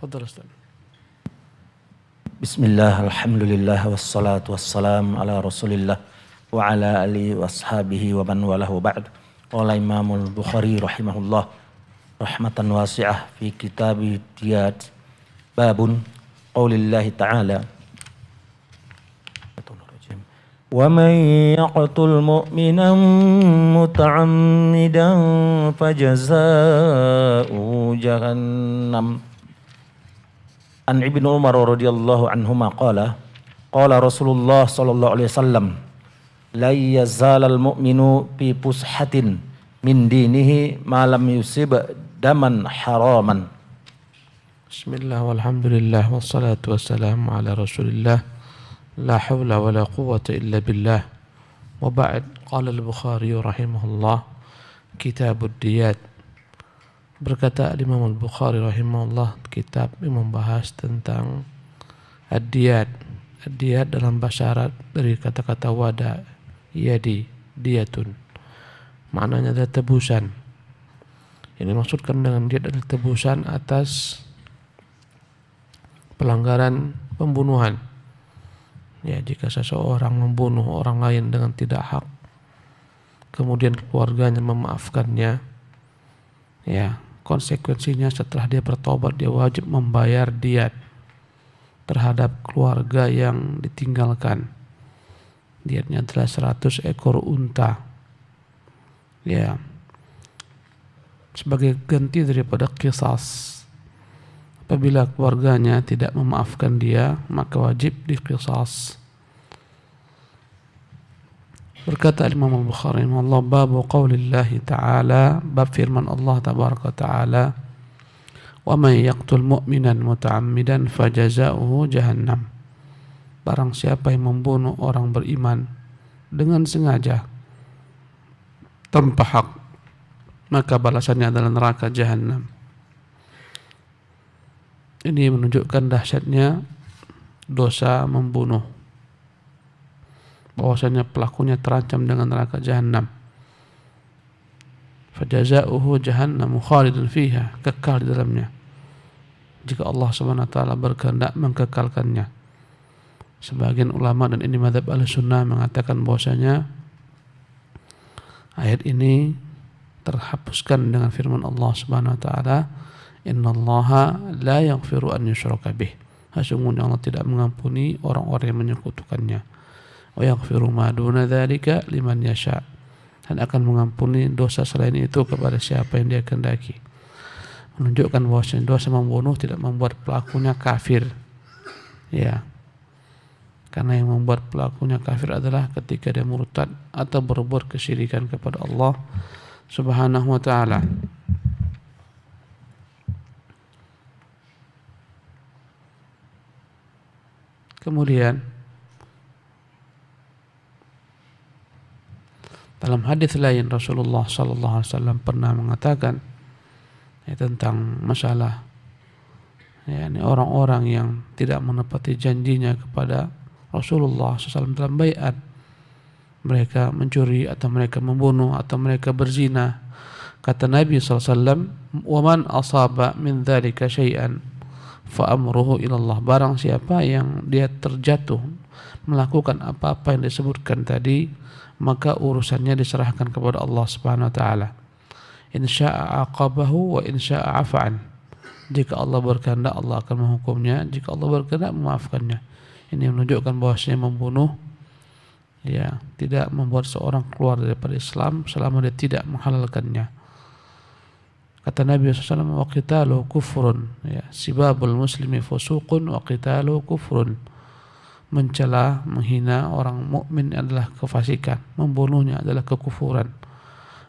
Fadhal Ustaz. Bismillah, alhamdulillah, wassalatu wassalam ala rasulillah wa ala alihi wa ashabihi wa man walahu ba'd. Qala Imamul Bukhari rahimahullah rahmatan wasi'ah fi kitabi diyat babun qaulillahi ta'ala wa man yaqtul mu'minan muta'ammidan fajaza'uhu jahannam. An Ibnu Umar radhiyallahu anhuma qala Rasulullah sallallahu alaihi wasallam la yazalal mu'minu fi pushatin min dinihi ma lam yusib daman haraman. Bismillah walhamdulillah wassalatu wassalamu ala Rasulillah la hawla wa la quwwata illa billah. Wa ba'd, qala al-Bukhari rahimahullah Kitabud Diyat. Berkata Imam Al-Bukhari rahimahullah, kitab yang membahas tentang ad-diyat. Ad-diyat dalam bahasa Arab dari kata-kata wada, yadi, diyatun. Maknanya adalah tebusan. Yang dimaksudkan dengan diyat adalah tebusan atas pelanggaran pembunuhan. Ya, jika seseorang membunuh orang lain dengan tidak hak, kemudian keluarganya memaafkannya, ya, konsekuensinya setelah dia bertobat dia wajib membayar diyat terhadap keluarga yang ditinggalkan. Diyatnya adalah 100 ekor unta. Ya, sebagai ganti daripada qisas. Apabila keluarganya tidak memaafkan dia, maka wajib diqisas. Berkata Imam Al-Bukhari rahimahullah, babu qaulillahi ta'ala, bab firman Allah tabaraka ta'ala, wa man yaqtul mu'minan muta'ammidan fajaza'uhu jahannam. Barang siapa yang membunuh orang beriman dengan sengaja tanpa hak, maka balasannya adalah neraka jahannam. Ini menunjukkan dahsyatnya dosa membunuh, bahwasanya pelakunya terancam dengan neraka jahannam. Fajaza'uhu jahannam khalidun fiha, kekal di dalamnya jika Allah Subhanahu wa taala berkehendak mengkekalkannya. Sebagian ulama, dan ini mazhab Ahlussunnah, mengatakan bahwasanya ayat ini terhapuskan dengan firman Allah Subhanahu wa taala, innallaha la yaghfiru an yushraka bih. Sesungguhnya Allah tidak mengampuni orang-orang yang menyekutukannya. Wa yaghfiru ma duna dzalika liman yasha. Dan akan mengampuni dosa selain itu kepada siapa yang dia kehendaki. Menunjukkan bahwa dosa membunuh tidak membuat pelakunya kafir. Ya. Karena yang membuat pelakunya kafir adalah ketika dia murtad atau berbuat kesyirikan kepada Allah Subhanahu wa taala. Kemudian dalam hadis lain Rasulullah sallallahu alaihi wasallam pernah mengatakan tentang masalah yakni orang-orang yang tidak menepati janjinya kepada Rasulullah SAW dalam baiat. Mereka mencuri atau mereka membunuh atau mereka berzina. Kata Nabi SAW, wa man asaba min dzalika syai'an fa amruhu ilallah. Barang siapa yang dia terjatuh melakukan apa-apa yang disebutkan tadi, maka urusannya diserahkan kepada Allah Subhanahu wa taala. In syaa'a aqabahu wa in syaa'a afa'an. Jika Allah berkehendak, Allah akan menghukumnya. Jika Allah berkehendak, memaafkannya. Ini menunjukkan bahwasanya membunuh ya tidak membuat seorang keluar daripada Islam selama dia tidak menghalalkannya. Kata Nabi SAW, wa qitalu kufrun, ya, sibabul muslimi fusuqun wa qitalu kufrun. Mencela, menghina orang mukmin adalah kefasikan, membunuhnya adalah kekufuran.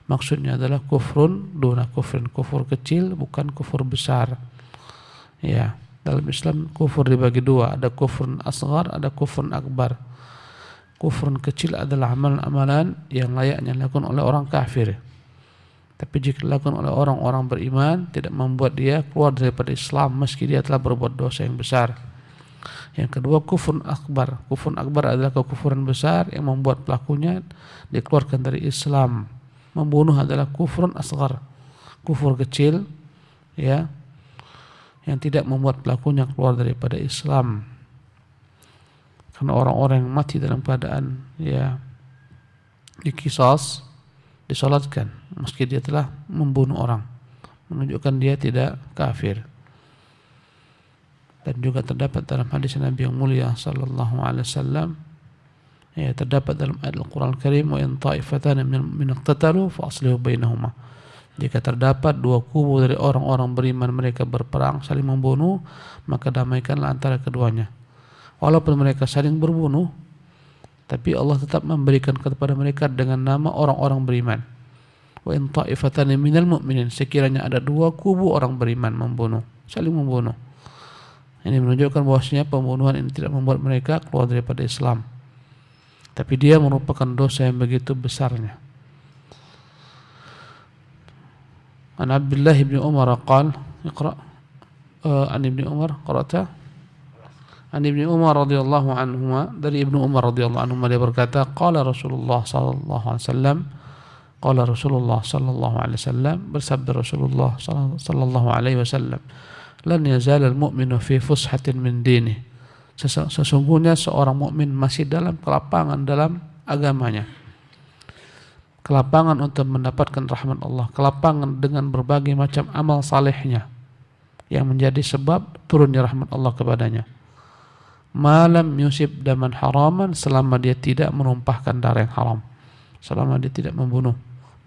Maksudnya adalah kufrun duna kufrin, kufur kecil bukan kufur besar. Ya, dalam Islam kufur dibagi dua, ada kufrun asghar, ada kufrun akbar. Kufrun kecil adalah amalan-amalan yang layaknya dilakukan oleh orang kafir. Tapi jika dilakukan oleh orang-orang beriman, tidak membuat dia keluar daripada Islam meski dia telah berbuat dosa yang besar. Yang kedua, kufrun akbar. Kufrun akbar adalah kekufuran besar yang membuat pelakunya dikeluarkan dari Islam. Membunuh adalah kufrun asghar, kufur kecil, ya, yang tidak membuat pelakunya keluar daripada Islam. Karena orang-orang yang mati dalam keadaan diqisas, disolatkan meski dia telah membunuh orang, menunjukkan dia tidak kafir. Dan juga terdapat dalam hadis Nabi yang mulia sallallahu alaihi wasallam, terdapat dalam ayat Al-Qur'an Al-Karim, wa in ta'ifatan min iqtatalu fa aslihu bainahuma. Jika terdapat dua kubu dari orang-orang beriman mereka berperang saling membunuh, maka damaikanlah antara keduanya. Walaupun mereka saling berbunuh, tapi Allah tetap memberikan kepada mereka dengan nama orang-orang beriman. Wa in ta'ifatan minal mu'minin, sekiranya ada dua kubu orang beriman saling membunuh. Ini menunjukkan bahwasanya pembunuhan ini tidak membuat mereka keluar daripada Islam, tapi dia merupakan dosa yang begitu besarnya. An Abdullah bin Umar qala iqra an Ibnu Umar qara'ta an Ibnu Umar radhiyallahu anhuma, dari Ibnu Umar radhiyallahu anhuma dia berkata, qala Rasulullah sallallahu alaihi wasallam, qala Rasulullah sallallahu alaihi wasallam, bersabda Rasulullah sallallahu alaihi wasallam, lan yazal al-mu'minu fi fushatin min dini. Sesungguhnya seorang mukmin masih dalam kelapangan dalam agamanya. Kelapangan untuk mendapatkan rahmat Allah, kelapangan dengan berbagai macam amal salehnya yang menjadi sebab turunnya rahmat Allah kepadanya. Malam yusib daman haraman, selama dia tidak menumpahkan darah yang haram, selama dia tidak membunuh,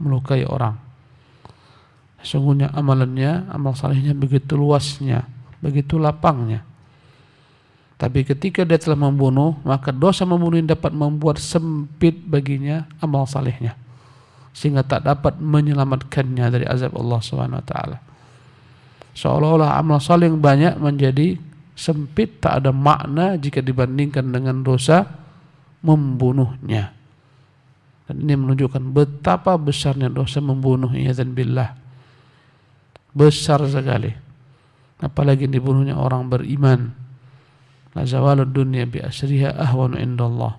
melukai orang. Sesungguhnya amalannya, amal salehnya begitu luasnya, begitu lapangnya. Tapi ketika dia telah membunuh, maka dosa membunuh ini dapat membuat sempit baginya amal salehnya, sehingga tak dapat menyelamatkannya dari azab Allah Subhanahu wa taala. Seolah-olah amal saleh yang banyak menjadi sempit, tak ada makna jika dibandingkan dengan dosa membunuhnya. Dan ini menunjukkan betapa besarnya dosa membunuh, iyadzan billah. Besar sekali, apalagi dibunuhnya orang beriman. La zawalud dunya bi asriha ahwanu indallah.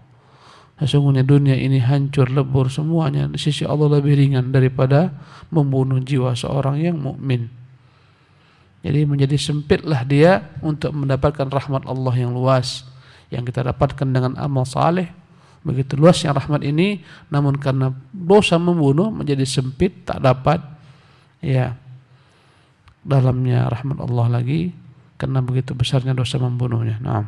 Sesungguhnya dunia ini hancur lebur semuanya di sisi Allah lebih ringan daripada membunuh jiwa seorang yang mukmin. Jadi menjadi sempitlah dia untuk mendapatkan rahmat Allah yang luas yang kita dapatkan dengan amal saleh. Begitu luasnya rahmat ini, namun karena dosa membunuh menjadi sempit, tak dapat dalamnya rahmat Allah lagi, karena begitu besarnya dosa membunuhnya. Naam.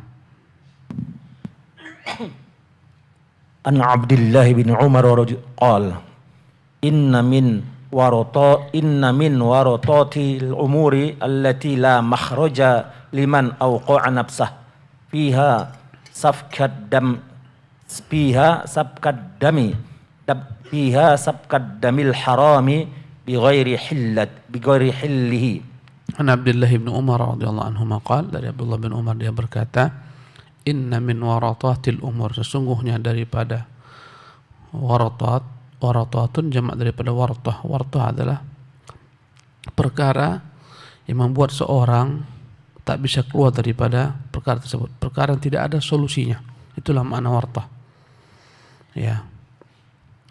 An Abdullah bin Umar qala inna min waratatil umuri allati la makhraja liman awqa'a nafsah fiha safkat damil harami bighairi hillihi. An Abdullah bin Umar radhiyallahu anhu qala, dari Abdullah bin Umar dia berkata, inna min waratatil umur, sesungguhnya daripada waratatun jamak daripada wartah. Wartah adalah perkara yang membuat seorang tak bisa keluar daripada perkara tersebut, perkara yang tidak ada solusinya. Itulah makna wartah.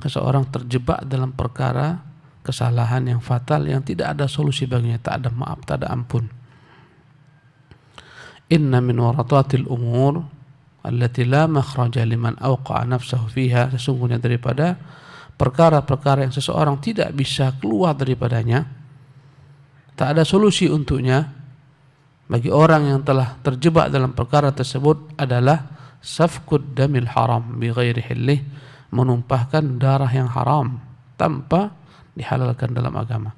Seseorang terjebak dalam perkara kesalahan yang fatal yang tidak ada solusi baginya, tak ada maaf, tak ada ampun. Inna min waratatil umur allati la makhraja liman awqa'a nafsahu fiha, sesungguhnya daripada perkara-perkara yang seseorang tidak bisa keluar daripadanya, tak ada solusi untuknya bagi orang yang telah terjebak dalam perkara tersebut, adalah safkud damil haram bi ghairi hillih, menumpahkan darah yang haram tanpa dihalalkan dalam agama.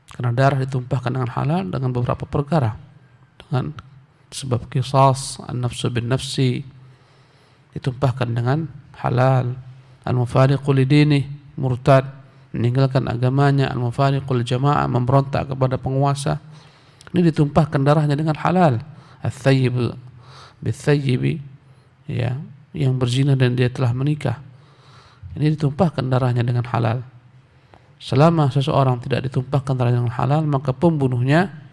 Karena darah ditumpahkan dengan halal dengan beberapa perkara, dengan sebab qisas, an-nafsu bin nafsi ditumpahkan dengan halal, al-mufariqu lidini murtad, meninggalkan agamanya, al-mufariqul jamaah memberontak kepada penguasa, ini ditumpahkan darahnya dengan halal. Al-thayyib bil-thayyibi, yang berzina dan dia telah menikah, ini ditumpahkan darahnya dengan halal. Selama seseorang tidak ditumpahkan darahnya dengan halal, maka pembunuhnya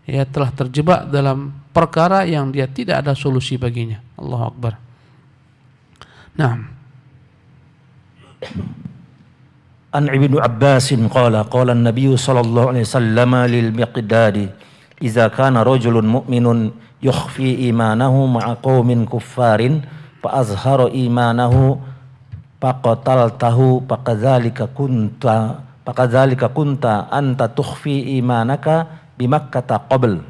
telah terjebak dalam perkara yang dia tidak ada solusi baginya. Allahu Akbar. Naam. An Ibnu Abbasin qala an-nabiy sallallahu alaihi wasallam lil Miqdad idza kana rajulun mu'minun yukhfi imanahu ma'a qaumin kuffarin fa azhara imanahu faqataltahu faqadzalika kunta anta tukhfi imanaka bimakkata qabl.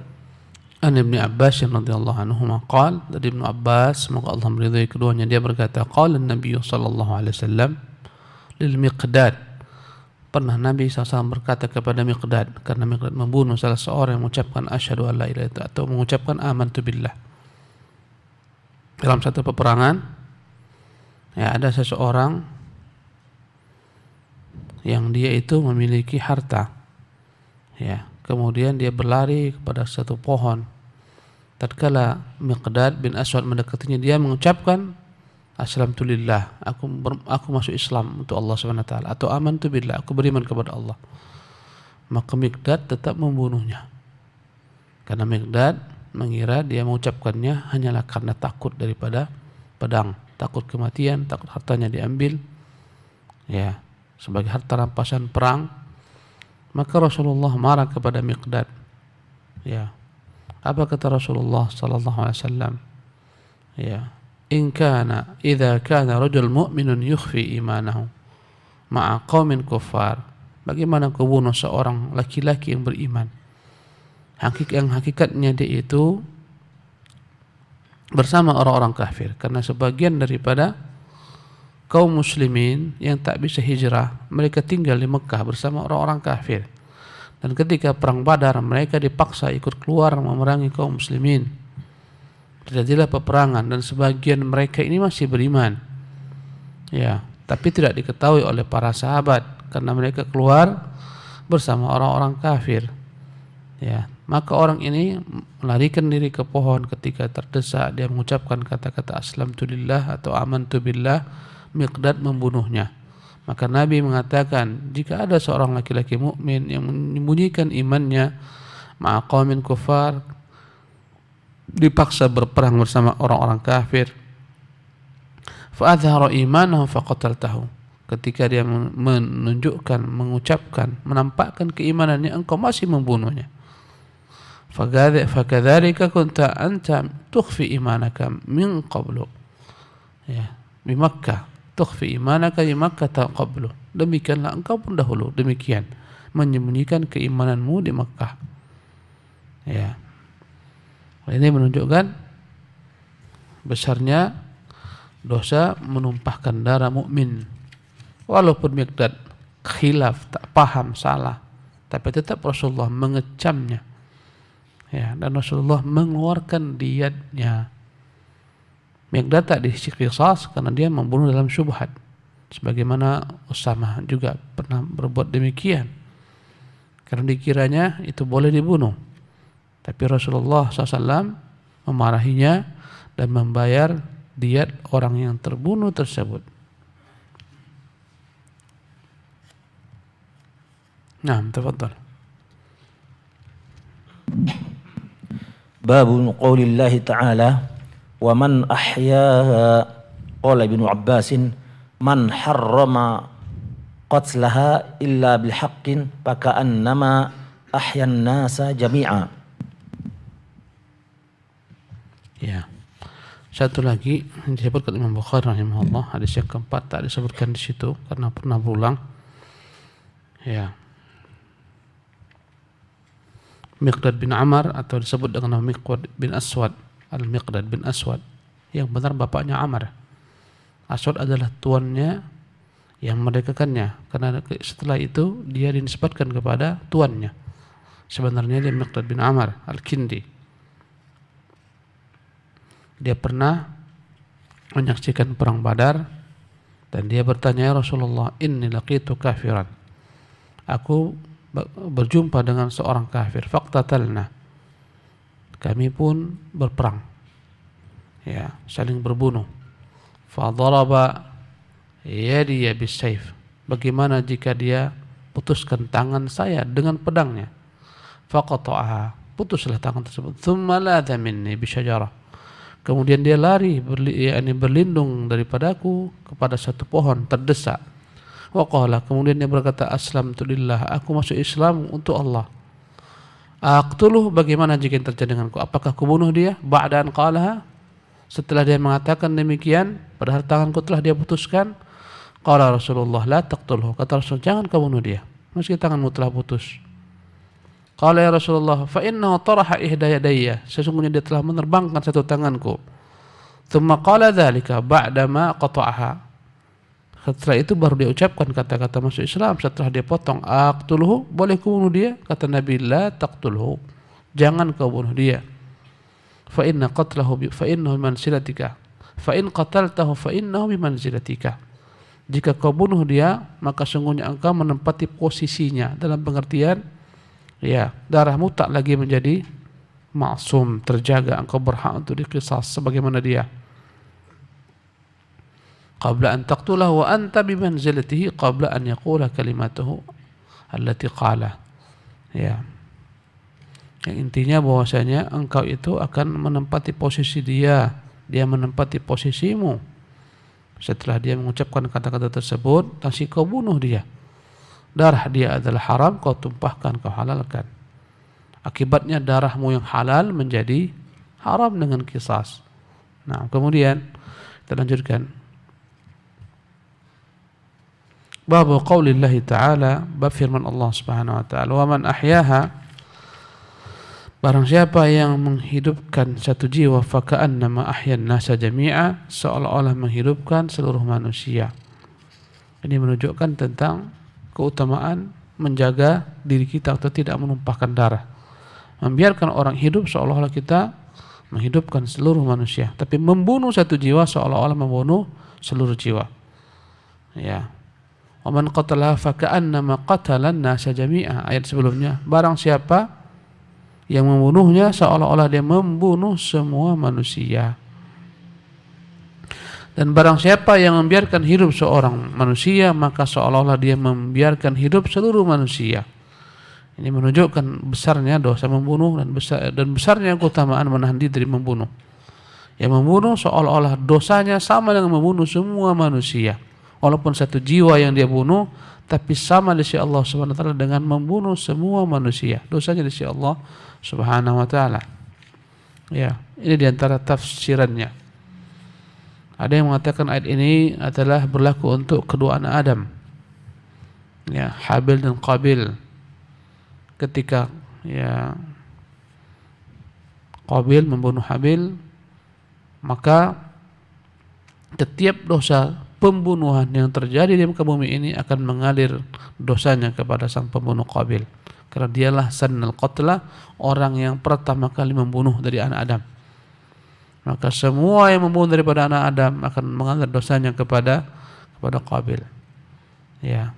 An Ibnu Abbas radhiyallahu anhu qala, dari Ibnu Abbas semoga Allah meridai keduanya, dia berkata qala an-nabiy sallallahu alaihi wasallam lil Miqdad, pernah Nabi SAW berkata kepada Miqdad, karena Miqdad membunuh salah seorang yang mengucapkan asyhadu an la ilaha illallah atau mengucapkan amantu billah. Dalam satu peperangan, ya, ada seseorang yang dia itu memiliki harta, ya, kemudian dia berlari kepada satu pohon. Tatkala Miqdad bin Aswad mendekatinya, dia mengucapkan aslamtu lillah, aku masuk Islam untuk Allah Subhanahu wa taala, atau amantu billah, aku beriman kepada Allah. Maka Miqdad tetap membunuhnya. Karena Miqdad mengira dia mengucapkannya hanyalah karena takut daripada pedang, takut kematian, takut hartanya diambil, ya, sebagai harta rampasan perang. Maka Rasulullah marah kepada Miqdad. Ya. Apa kata Rasulullah sallallahu alaihi wasallam? Ya. Idza kana rajul mu'minun yukhfi imanahu ma'a qaumin kuffar. Bagaimana kau bunuh seorang laki-laki yang beriman? Hakikatnya dia itu bersama orang-orang kafir, karena sebagian daripada kaum muslimin yang tak bisa hijrah, mereka tinggal di Mekah bersama orang-orang kafir. Dan ketika perang Badar, mereka dipaksa ikut keluar memerangi kaum muslimin. Terjadilah peperangan dan sebagian mereka ini masih beriman, ya, tapi tidak diketahui oleh para sahabat karena mereka keluar bersama orang-orang kafir, ya. Maka orang ini melarikan diri ke pohon. Ketika terdesak, dia mengucapkan kata-kata aslamtu lillah atau amantu billah. Miqdad membunuhnya. Maka Nabi mengatakan, jika ada seorang laki-laki mukmin yang menyembunyikan imannya ma'a qaumin kufar, dipaksa berperang bersama orang-orang kafir, fa adhara imanahu faqataltahu, ketika dia menunjukkan, mengucapkan, menampakkan keimanannya, engkau masih membunuhnya. Fakadzalika kunta anta tukhfi imanaka min qablu, ya, di Makkah, tukhfi imanaka di Makkah qablu, demikianlah engkau pun dahulu demikian menyembunyikan keimananmu di Makkah, ya. Ini menunjukkan besarnya dosa menumpahkan darah mukmin. Walaupun Miqdad khilaf, tak paham, salah, tapi tetap Rasulullah mengecamnya, ya, dan Rasulullah mengeluarkan diyatnya. Miqdad tak diqisas karena dia membunuh dalam syubhat, sebagaimana Usamah juga pernah berbuat demikian karena dikiranya itu boleh dibunuh. Tapi Rasulullah SAW memarahinya dan membayar diyat orang yang terbunuh tersebut. Nah, tafadhal. Babu qaulillahi ta'ala wa man ahyaha, qala Ibnu Abbasin man harrama qatlaha illa bilhaqqin faka'annama ahyan nasa jami'a. Ya. Satu lagi yang disebutkan Imam Bukhari rahimahullah, hadis yang keempat tak disebutkan di situ karena pernah berulang. Ya. Miqdad bin Amr atau disebut dengan nama Miqdad bin Aswad, Al-Miqdad bin Aswad. Yang benar bapaknya Amr. Aswad adalah tuannya yang merdekakannya, karena setelah itu dia dinisbatkan kepada tuannya. Sebenarnya dia Miqdad bin Amr Al-Kindi. Dia pernah menyaksikan perang Badar dan dia bertanya, ya Rasulullah, inni laqitu kafiran, aku berjumpa dengan seorang kafir, faqtatalna, kami pun berperang, ya, saling berbunuh. Fa daraba yadiya bisayf, bagaimana jika dia putuskan tangan saya dengan pedangnya? Faqata'aha, putuslah tangan tersebut. Thumma ladha minni bisyajarah, kemudian dia lari berlindung daripadaku kepada satu pohon terdesak. Wa qala, kemudian dia berkata, aslamtu lillah, aku masuk Islam untuk Allah. Aqtuluhu, bagaimana jika yang terjadi denganku? Apakah aku bunuh dia? Ba'da an qalaha, setelah dia mengatakan demikian, padahal tanganku telah dia putuskan. Qala Rasulullah, la taqtulhu, kata Rasul, jangan kau bunuh dia meski tanganmu telah putus. Qala ya Rasulullah, fa innahu taraha ihda yadayya, sesungguhnya dia telah menerbangkan satu tanganku. Tsumma qala dzalika ba'da ma qata'aha, setelah itu baru dia ucapkan kata-kata masuk Islam setelah dia potong. Aqtuluhu, boleh ku bunuh dia? Kata Nabi, la taqtulhu, jangan kau bunuh dia. Fa inna qatlahu fa innahu bimanzilatika, fa in qataltahu fa innahu bimanzilatika, jika kau bunuh dia maka sungguhnya engkau menempati posisinya, dalam pengertian ya, darahmu tak lagi menjadi maksum, terjaga, engkau berhak untuk diqisas sebagaimana dia. Qabla an taqtulahu wa anta bimanzilatihi qabla an yaqula kalimatahu allati qala. Ya. Yang intinya bahwasanya engkau itu akan menempati posisi dia, dia menempati posisimu. Setelah dia mengucapkan kata-kata tersebut, langsung kau bunuh dia. Darah dia adalah haram, kau tumpahkan, kau halalkan. Akibatnya darahmu yang halal menjadi haram dengan qisas. Nah, kemudian kita lanjutkan. Bab qaulillahi ta'ala, bab firman Allah Subhanahu wa ta'ala, wa man ahyaha, barang siapa yang menghidupkan satu jiwa, faka'annama ahyan nasa jami'a, seolah-olah menghidupkan seluruh manusia. Ini menunjukkan tentang keutamaan menjaga diri kita atau tidak menumpahkan darah. Membiarkan orang hidup seolah-olah kita menghidupkan seluruh manusia, tapi membunuh satu jiwa seolah-olah membunuh seluruh jiwa. Ya. Wa man qatala faka'annama qatalan nasa jami'a, ayat sebelumnya, barang siapa yang membunuhnya seolah-olah dia membunuh semua manusia. Dan barang siapa yang membiarkan hidup seorang manusia, maka seolah-olah dia membiarkan hidup seluruh manusia. Ini menunjukkan besarnya dosa membunuh dan besarnya keutamaan menahan diri dari membunuh. Yang membunuh seolah-olah dosanya sama dengan membunuh semua manusia. Walaupun satu jiwa yang dia bunuh, tapi sama di sisi Allah Subhanahu wa taala dengan membunuh semua manusia. Dosanya di sisi Allah Subhanahu wa taala. Ya, ini di antara tafsirannya. Ada yang mengatakan ayat ini adalah berlaku untuk kedua anak Adam. Ya, Habil dan Qabil. Ketika ya Qabil membunuh Habil, maka setiap dosa pembunuhan yang terjadi di muka bumi ini akan mengalir dosanya kepada sang pembunuh Qabil, karena dialah sannal qatla, orang yang pertama kali membunuh dari anak Adam. Maka semua yang membunuh daripada anak Adam akan mengalir dosanya kepada Qabil. Ya.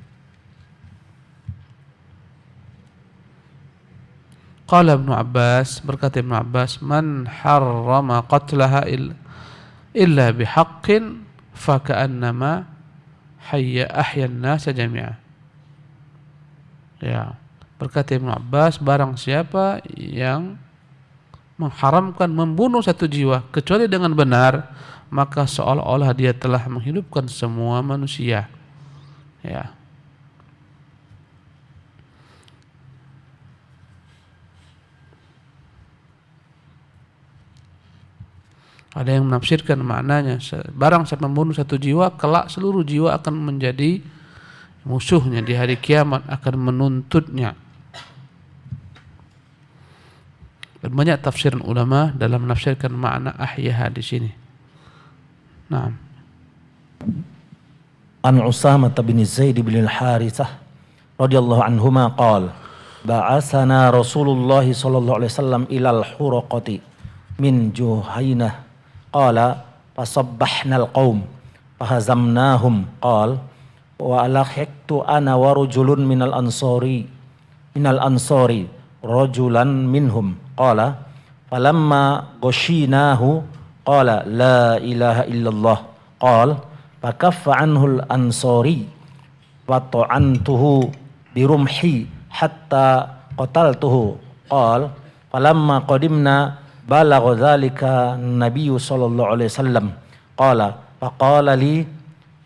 Qala Ibnu Abbas, berkata Ibnu Abbas, man harrama qatlaha illa bihaqqin faka'annama ahyan nasa jami'a. Ya, berkata Ibnu Abbas, barang siapa yang mengharamkan membunuh satu jiwa kecuali dengan benar, maka seolah-olah dia telah menghidupkan semua manusia. Ya. Ada yang menafsirkan maknanya, barang siapa membunuh satu jiwa, kelak seluruh jiwa akan menjadi musuhnya di hari kiamat, akan menuntutnya. Dan banyak tafsiran ulama dalam menafsirkan makna ahyaha di sini. Naam. An Usamah bin Zaid bin Al-Harithah radhiyallahu anhuma qala ba'atsana Rasulullah sallallahu alaihi wasallam ilal huraqati min Juhainah qala fasabbahna al-qaum fahazamnahum qala wa alahiqtu ana wa rajulun minal ansari rajulan minhum qala falamma ghashinahu qala la ilaha illallah qala fakaffa anhu al-ansari wa ta'antuhu birumhi hatta qataltuhu qala falamma qadimna balagha dzalika nabiyyu sallallahu alaihi wasallam qala faqala li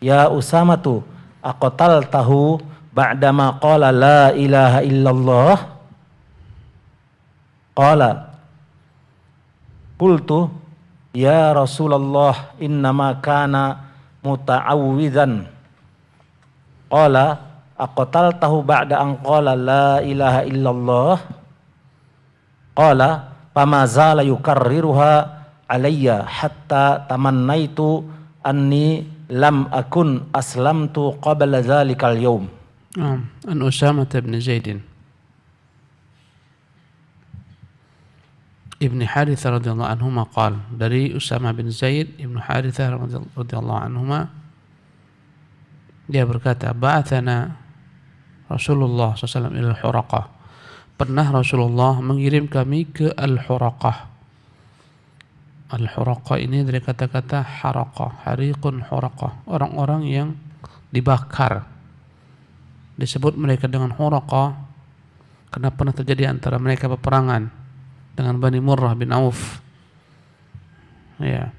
ya Usamatu aqtaltahu ba'dama qala la ilaha illallah? Qala qultu ya Rasulullah innama kana muta'awwidzan. Qala aqtaltahu ba'da an qala la ilaha illallah? Qala fama zala yukarriruha alayya hatta tamannaitu anni lam akun aslamtu qabla dzalikal yaum. An Usamah bin Zaid Ibn Harithah radhiyallahu anhuma qala, dari Usamah bin Zaid Ibn Harithah radhiyallahu anhuma, dia berkata, ba'athana Rasulullah SAW ila al-Huraqah. Pernah Rasulullah mengirim kami ke al-Huraqah. Al-Huraqah ini dari kata-kata haraqah, hariqun huraqah, orang-orang yang dibakar. Disebut mereka dengan Huraqah karena pernah terjadi antara mereka peperangan dengan Bani Murrah bin Auf. Ya.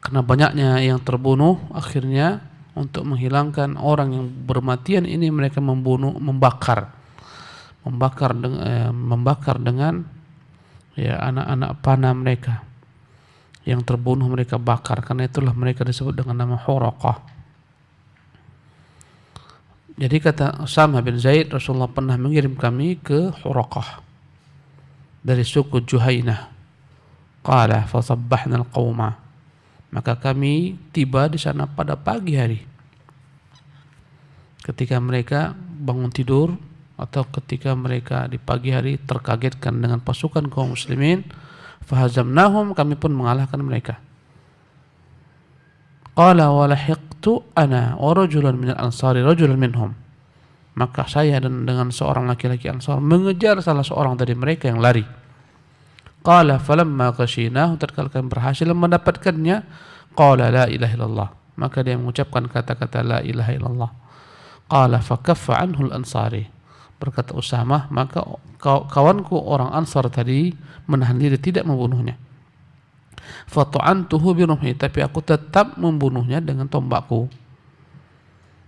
Karena banyaknya yang terbunuh, akhirnya untuk menghilangkan orang yang bermatian ini mereka membakar dengan ya anak-anak panah mereka yang terbunuh, mereka bakar. Karena itulah mereka disebut dengan nama Huraqah. Jadi kata Usamah bin Zaid, Rasulullah pernah mengirim kami ke Huraqah dari suku Juhainah. Qala fasabbahna al-qauma, maka kami tiba di sana pada pagi hari. Ketika mereka bangun tidur atau ketika mereka di pagi hari terkagetkan dengan pasukan kaum muslimin, fahazamnahum, kami pun mengalahkan mereka. Qala wa lahiqtu ana wa rajulan minal ansari rajulan minhum, maka saya dan dengan seorang laki-laki Ansar mengejar salah seorang dari mereka yang lari. Qala falamma qashinahu, tatkala kami berhasil mendapatkannya, qala la ilaha illallah, maka dia mengucapkan kata-kata la ilaha illallah. Qala fakaffa anhu al-ansari, berkata Usamah, maka kawanku orang Ansar tadi menahan diri tidak membunuhnya. Fatu'antuhu birumhi, tapi aku tetap membunuhnya dengan tombakku.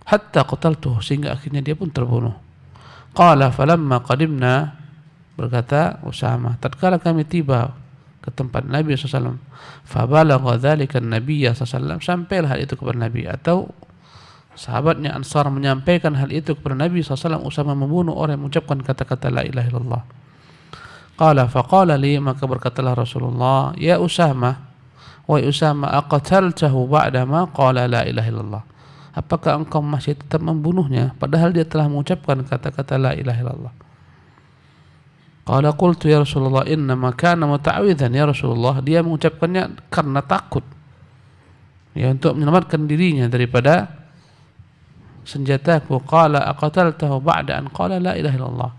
Hatta qataltuhu, sehingga akhirnya dia pun terbunuh. Qala falamma qadimna, berkata Usamah, tatkala kami tiba ke tempat Nabi SAW, fabalagha dzalika an-nabiy SAW, sampailah hal itu kepada Nabi, atau sahabatnya Ansar menyampaikan hal itu kepada Nabi SAW, Usamah membunuh orang yang mengucapkan kata-kata la ilaha illallah. Qala faqala li, maka berkatalah Rasulullah, ya Usamah, wa Usamah, aqtaltahu ba'da ma qala la ilaha illallah, apakah engkau masih tetap membunuhnya padahal dia telah mengucapkan kata-kata la ilaha illallah? Qala qultu ya Rasulullah innama kana muta'awwidzan, ya Rasulullah, dia mengucapkannya karena takut, ya, untuk menyelamatkan dirinya daripada senjataku. Qala aqtaltahu ba'da an qala la ilaha illallah,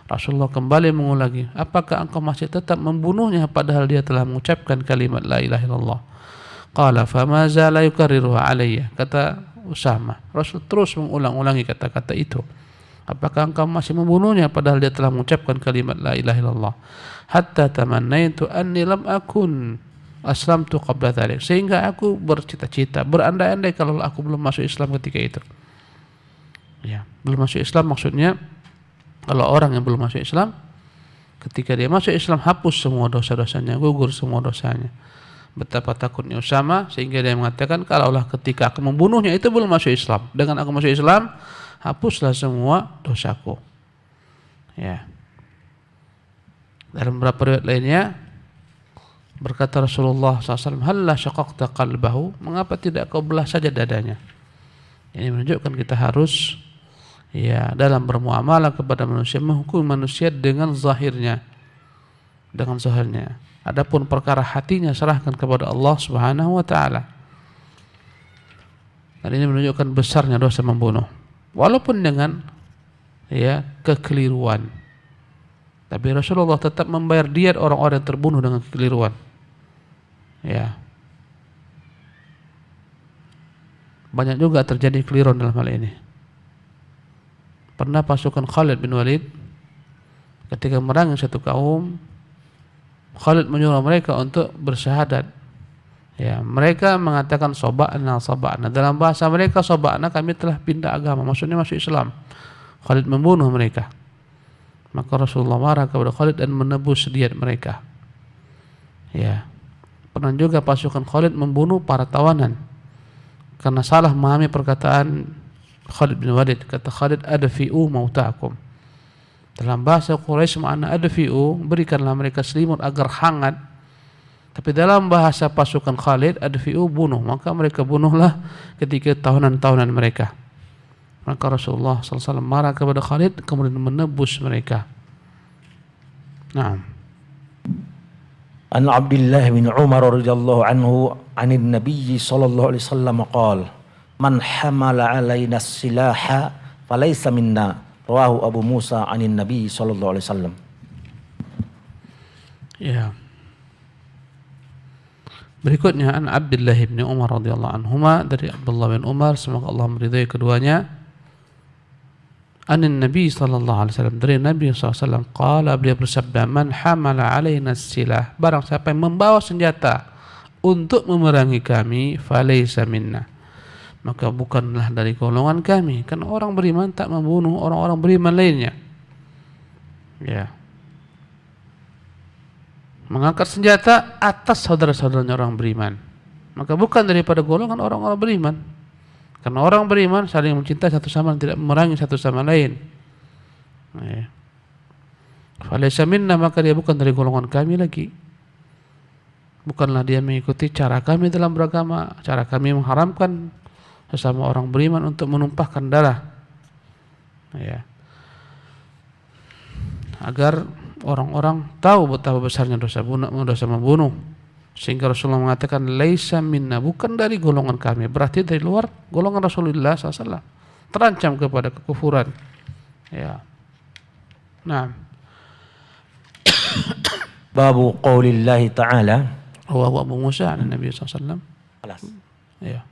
Rasulullah kembali mengulangi, apakah engkau masih tetap membunuhnya padahal dia telah mengucapkan kalimat la ilaha illallah? Qala fama zala yukarriruha alayya, kata Usamah, Rasul terus mengulang-ulangi kata-kata itu, apakah engkau masih membunuhnya padahal dia telah mengucapkan kalimat la ilaha illallah? Hatta tamannaitu anni lam akun aslamtu qabla dzalik, sehingga aku bercita-cita, berandai-andai kalau aku belum masuk Islam ketika itu. Ya, belum masuk Islam maksudnya kalau orang yang belum masuk Islam, ketika dia masuk Islam hapus semua dosa-dosanya, gugur semua dosanya. Betapa takutnya Usamah sehingga dia mengatakan, kalaulah ketika aku membunuhnya itu belum masuk Islam, dengan aku masuk Islam hapuslah semua dosaku. Ya. Dalam beberapa riwayat lainnya berkata Rasulullah SAW, halla syaqaqta qalbahu, mengapa tidak kau belah saja dadanya? Ini menunjukkan kita harus, ya, dalam bermuamalah kepada manusia, menghukum manusia dengan zahirnya, dengan zahirnya. Adapun perkara hatinya serahkan kepada Allah Subhanahu wa taala. Dan ini menunjukkan besarnya dosa membunuh, walaupun dengan, ya, kekeliruan. Tapi Rasulullah tetap membayar diat orang-orang yang terbunuh dengan kekeliruan. Ya. Banyak juga terjadi kekeliruan dalam hal ini. Pernah pasukan Khalid bin Walid ketika merangi satu kaum, Khalid menyuruh mereka untuk bersyahadat, Ya, mereka mengatakan soba'na. Dalam bahasa mereka soba'na, kami telah pindah agama, maksudnya masuk Islam. Khalid membunuh mereka. Maka Rasulullah marah kepada Khalid dan menebus diat mereka. Ya. Pernah juga pasukan Khalid membunuh para tawanan karena salah memahami perkataan Khalid bin Walid. Kata Khalid, adfi'u mautakum. Dalam bahasa Quraisy makna adfi'u, berikanlah mereka selimut agar hangat. Tapi dalam bahasa pasukan Khalid, adfi'u, bunuh. Maka mereka bunuhlah ketika tawanan-tawanan mereka. Maka Rasulullah SAW marah kepada Khalid, kemudian menebus mereka. Naam. An Abdullah bin Umar radhiyallahu anhu anin Nabi sallallahu alaihi wasallam qala man hamala alaina silaha falaysa minna, rawahu Abu Musa anin Nabi sallallahu alaihi wasallam. Ya. Berikutnya an Abdullah bin Umar radhiyallahu anhuma, dari Abdullah bin Umar semoga Allah meridai keduanya, anin Nabi sallallahu alaihi wasallam, dari Nabi sallallahu alaihi wasallam, qala, beliau bersabda, man hamala alaina silah, barang siapa yang membawa senjata untuk memerangi kami, falaysa minna, maka bukanlah dari golongan kami. Karena orang beriman tak membunuh orang-orang beriman lainnya. Ya. Mengangkat senjata atas saudara-saudaranya orang beriman, maka bukan daripada golongan orang-orang beriman. Karena orang beriman saling mencintai satu sama lain, tidak memerangi satu sama lain. Ya. Falaysa minna, maka dia bukan dari golongan kami lagi. Bukanlah dia mengikuti cara kami dalam beragama, cara kami mengharamkan sesama orang beriman untuk menumpahkan darah. Ya. Agar orang-orang tahu betapa besarnya dosa membunuh. Sehingga Rasulullah mengatakan laisa minna, bukan dari golongan kami, berarti dari luar golongan Rasulullah SAW, terancam kepada kekufuran. Ya. Nah. Babu qaulillahi ta'ala, wa Abu Musa an Nabi SAW. Ya.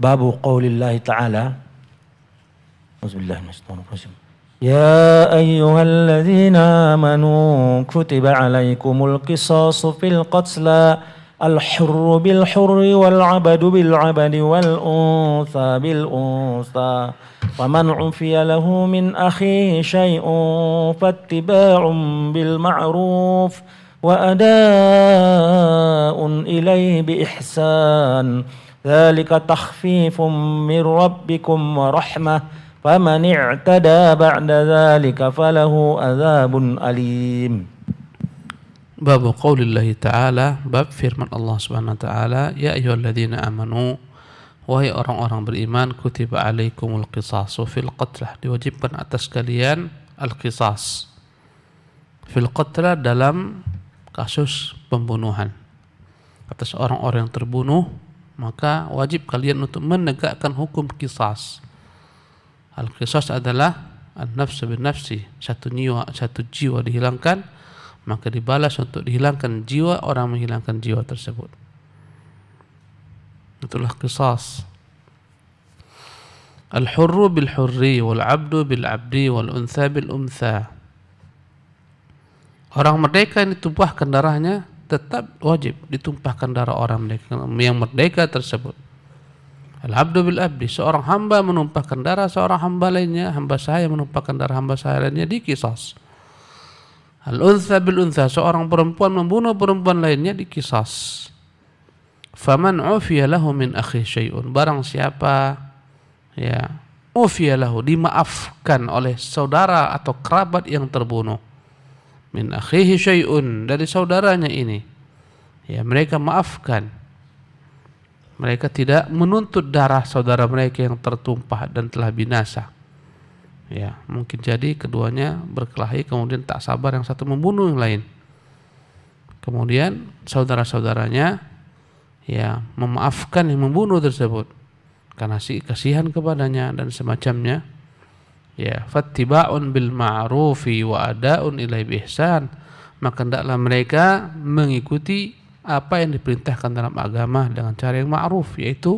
Babu qaulillahi ta'ala, auzubillahi minasyaitonir rajim. Ya ayyuhalladzina amanu kutiba alaikumal qisasu fil qatla al-hurru bil hurri wal 'abdu bil 'abdi wal untha bil untha faman 'ufiya lahu min akhihi syai'un fattiba'un bil ma'ruf wa ada'un ilaihi bi ihsan dzalika takhfifun min rabbikum wa rahmah faman i'tada ba'da dzalika falahu adzabun alim. Bab qaulillahi ta'ala, bab firman Allah Subhanahu wa taala, ya ayyuhalladzina amanu, wahai orang-orang beriman, kutiba alaikumul qisasu fil qatlah, diwajibkan atas kalian al-qisas fil qatlah, dalam kasus pembunuhan. Atas orang-orang yang terbunuh, maka wajib kalian untuk menegakkan hukum qisas. Al-qisas adalah an-nafs bin nafsi, satu jiwa dihilangkan, maka dibalas untuk dihilangkan jiwa orang menghilangkan jiwa tersebut. Itulah qisas. Al-hurru bil hurri wal 'abdu bil 'abdi wal untha bil untha. Orang merdeka yang ditumpahkan darahnya tetap wajib ditumpahkan darah orang yang merdeka tersebut. Al-abdu bil abdi, seorang hamba menumpahkan darah seorang hamba lainnya, hamba saya menumpahkan darah hamba saya lainnya, dikisas. Al-untha bil untha, seorang perempuan membunuh perempuan lainnya, dikisas. Faman ufiya lahu min akhi syai'un, barang siapa ya ufiya lahu, dimaafkan oleh saudara atau kerabat yang terbunuh, min akhihi syai'un, dari saudaranya ini, ya mereka maafkan. Mereka tidak menuntut darah saudara mereka yang tertumpah dan telah binasa. Ya, mungkin jadi keduanya berkelahi, kemudian tak sabar yang satu membunuh yang lain. Kemudian saudara-saudaranya ya memaafkan yang membunuh tersebut karena kasihan kepadanya dan semacamnya. Ya, fattiba'un bil ma'rufi wa ada'un ilaihi bi ihsan, maka hendaklah mereka mengikuti apa yang diperintahkan dalam agama dengan cara yang ma'ruf, yaitu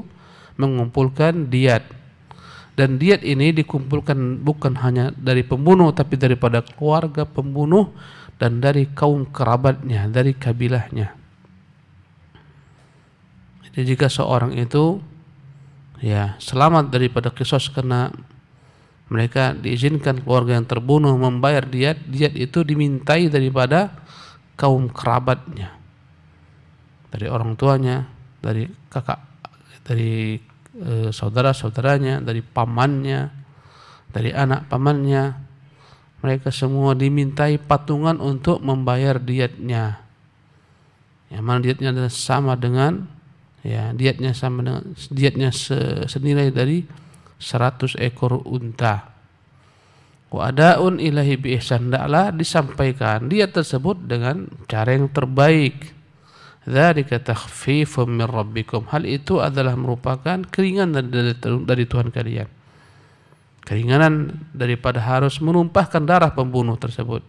mengumpulkan diat. Dan diat ini dikumpulkan bukan hanya dari pembunuh, tapi daripada keluarga pembunuh dan dari kaum kerabatnya, dari kabilahnya. Dan jika seorang itu ya selamat daripada qisas karena mereka diizinkan keluarga yang terbunuh membayar diat itu dimintai daripada kaum kerabatnya, dari orang tuanya, dari kakak, dari saudara-saudaranya, dari pamannya, dari anak pamannya. Mereka semua dimintai patungan untuk membayar diatnya. Yang mana diatnya adalah sama dengan diatnya senilai dari 100 ekor unta. Wa adaun ilahi bi ihsan, hendaklah disampaikan diat tersebut dengan cara yang terbaik. Dzalika takhfifun min rabbikum, hal itu adalah merupakan keringanan dari Tuhan kalian. Keringanan daripada harus menumpahkan darah pembunuh tersebut.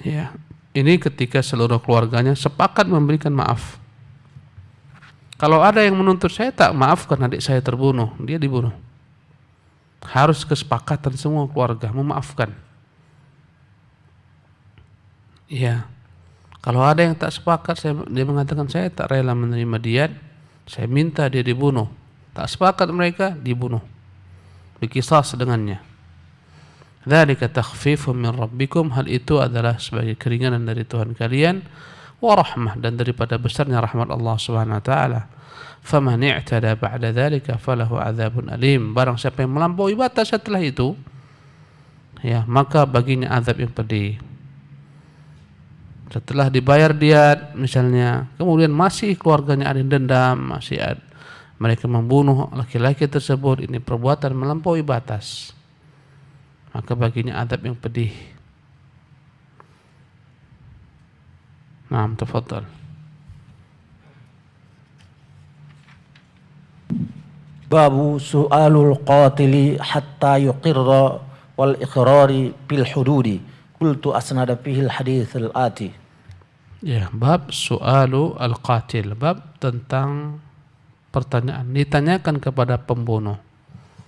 Ya, ini ketika seluruh keluarganya sepakat memberikan maaf. Kalau ada yang menuntut saya tak maafkan adik saya terbunuh, dia dibunuh. Harus kesepakatan semua keluarga memaafkan. Iya. Kalau ada yang tak sepakat, dia mengatakan saya tak rela menerima diat, saya minta dia dibunuh. Tak sepakat mereka, dibunuh. Dikisas dengannya. Dzalika takhfifun min rabbikum, hal itu adalah sebagai keringanan dari Tuhan kalian, wa rahmah, dan daripada besarnya rahmat Allah Subhanahu wa taala. Faman i'tada ba'da dzalika falahu 'adzabun alim, barang siapa yang melampaui batas setelah itu, ya, maka baginya azab yang pedih. Setelah dibayar diat misalnya, kemudian masih keluarganya ada yang dendam, masih ada mereka membunuh laki-laki tersebut, ini perbuatan melampaui batas, maka baginya azab yang pedih. Naam, tafadhal. Babu su'alul qatili hatta yuqirra wal iqrari bil hududi. Qultu asnada fihi al hadits al ati. Ya, bab su'alu al-qatil, bab tentang pertanyaan, ditanyakan kepada pembunuh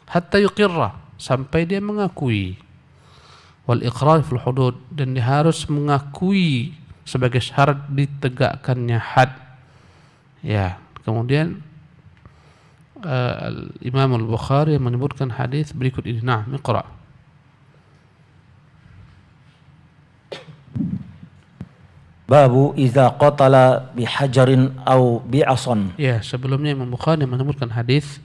hatta yuqirra, sampai dia mengakui, wal iqrar fil hudud, dan dia harus mengakui sebagai syarat ditegakkannya had. Ya, kemudian Imam Al-Bukhari menyebutkan hadis berikut ini. Nah, iqra. Babu iza qatala bihajarin aw bi'asan. Ya, sebelumnya Imam Bukhari menyebutkan hadis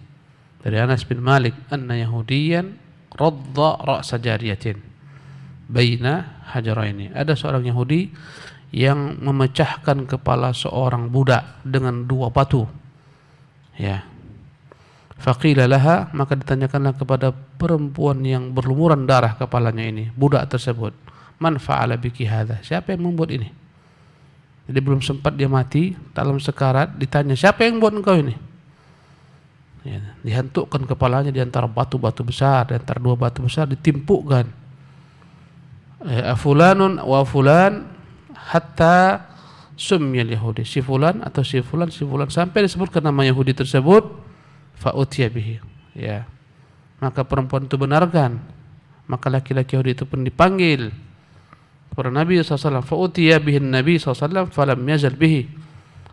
dari Anas bin Malik, anna Yahudiyan radda ra'sa jariyatin baina hajaraini. Ada seorang Yahudi yang memecahkan kepala seorang budak dengan dua batu. Ya. Faqila laha, maka ditanyakanlah kepada perempuan yang berlumuran darah kepalanya ini, budak tersebut. Man fa'ala biki hadza? Siapa yang membuat ini? Jadi belum sempat dia mati, dalam sekarat ditanya, siapa yang buat engkau ini? Ya, dihantukkan kepalanya di antara batu-batu besar, di antara dua batu besar ditimpukkan. Fulanun wa fulan hatta summiya Yahudi. Si fulan atau si fulan sampai disebutkan nama Yahudi tersebut, fa'utiya bihi. Ya. Maka perempuan itu benarkan. Maka laki-laki Yahudi itu pun dipanggil kepada Nabi SAW. Fa'utiya bihin Nabi SAW falam yazal bihi.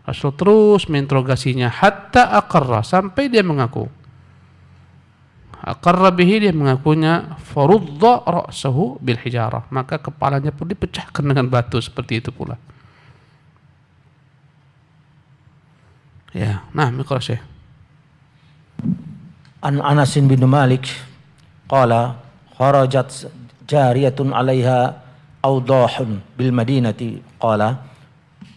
Rasul terus menginterogasinya hatta aqarra, sampai dia mengaku. Aqarra bihi, dia mengakunya. Farudda ra'sahu bil hijarah, maka kepalanya pun dipecahkan dengan batu, seperti itu pula. Ya, nah, mikro Syekh. An Anas bin Malik qala kharajat jariyatun 'alaiha awdahun bil madinati qala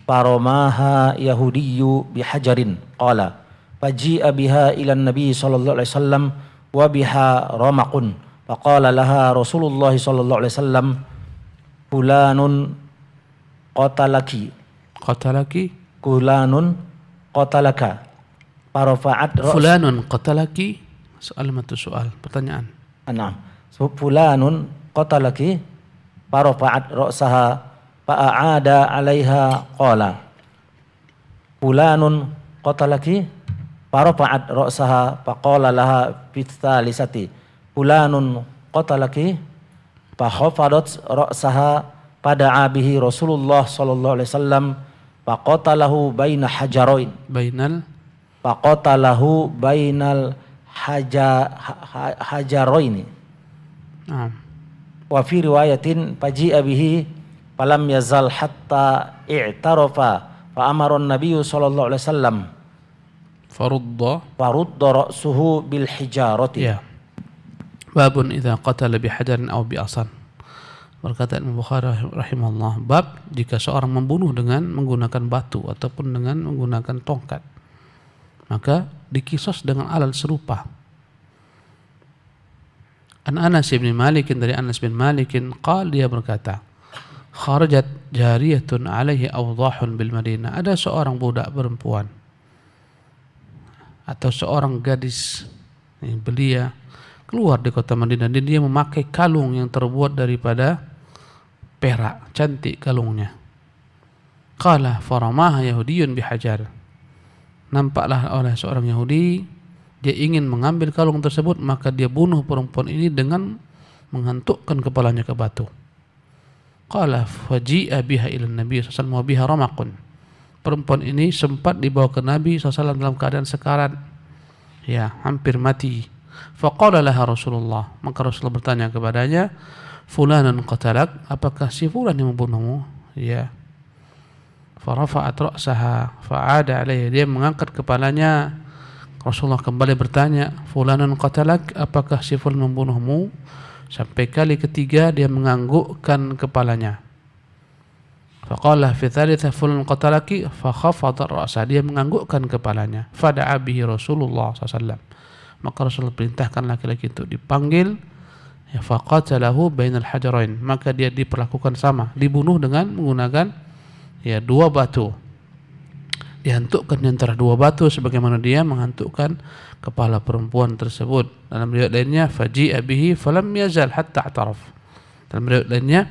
faramaha yahudiyyu bihajarin qala faji'a biha ila nabi sallallahu alaihi wasallam wa biha ramaqun faqala laha Rasulullah sallallahu alaihi wasallam fulanun qatalaki fulanun qatalaka farafa'at fulanun qatalaki, soal matu soal pertanyaan. Nah, fulanun qatalaki farafa'at ra'saha fa'aada 'alaiha qala fulanun qatalaki farafa'at ra'saha faqala laha fi tsalisati fulanun qatalaki fa khafadat ra'saha fada'a bihi Rasulullah sallallahu alaihi wasallam faqatalahu baina hajaroin. Faqatalahu bainal hajaroini. Wa fi riwayatin faji'a bihi falam yazal hatta i'tarafa fa amara an-nabiy sallallahu alaihi wasallam farudda ra'suhu bil hijarati. Ya. Babun idza qatala bi hajarin aw bi asan. Berkata Imam Bukhari rahimahullah, bab jika seorang membunuh dengan menggunakan batu ataupun dengan menggunakan tongkat, maka dikisos dengan alat serupa. An Anas bin Malik, dari Anas bin Malik, qala, dia berkata, kharajat jariyatun alaihi awdahun bil Madinah. Ada seorang budak perempuan atau seorang gadis belia keluar di kota Madinah, dan dia memakai kalung yang terbuat daripada perak, cantik kalungnya. Qala faramaha yahudiyun bihajar. Nampaklah oleh seorang Yahudi, dia ingin mengambil kalung tersebut, maka dia bunuh perempuan ini dengan menghantukkan kepalanya ke batu. Qala faji'a biha ila Nabi sallallahu alaihi wasallam wa biha ramaqun. Perempuan ini sempat dibawa ke Nabi SAW dalam keadaan sekarat, ya, hampir mati. Faqala laha Rasulullah, maka Rasulullah bertanya kepadanya, fulanun qatalak, apakah si fulan yang membunuhmu? Ya. Farafa'at ra'saha fa'ada alaihi, dia mengangkat kepalanya. Rasulullah kembali bertanya, fulanun qatalak, apakah si fulan membunuhmu? Sampai kali ketiga dia menganggukkan kepalanya. Faqala fi thalithah fulan qatalaki fa khafada ra'sa, dia menganggukkan kepalanya. Fada'a bihi Rasulullah SAW, maka Rasulullah perintahkan laki-laki itu dipanggil, ya, faqatalahu bainal hajarain, maka dia diperlakukan sama, dibunuh dengan menggunakan, ya, dua batu, dihantukkan di antara dua batu sebagaimana dia menghantukkan kepala perempuan tersebut. Dalam riwayat lainnya faji'a bihi falam yazal hatta i'taraf. Dalam riwayat lainnya,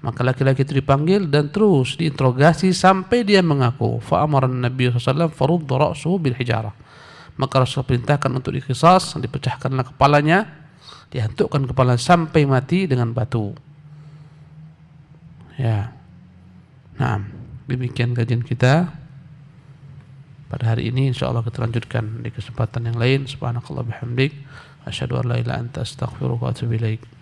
maka laki-laki itu dipanggil dan terus diinterogasi sampai dia mengaku. Fa amara an-nabiy sallallahu alaihi wasallam farudda ra'suhu bil hijarah, maka Rasul perintahkan untuk dikisas, dipecahkanlah kepalanya, dihantukkan kepala sampai mati dengan batu. Ya. Nah, demikian kajian kita pada hari ini. Insyaallah kita lanjutkan di kesempatan yang lain. Subhanakallah bihamdik, asyhadu an la ilaha illa anta astaghfiruka wa atubu ilaik.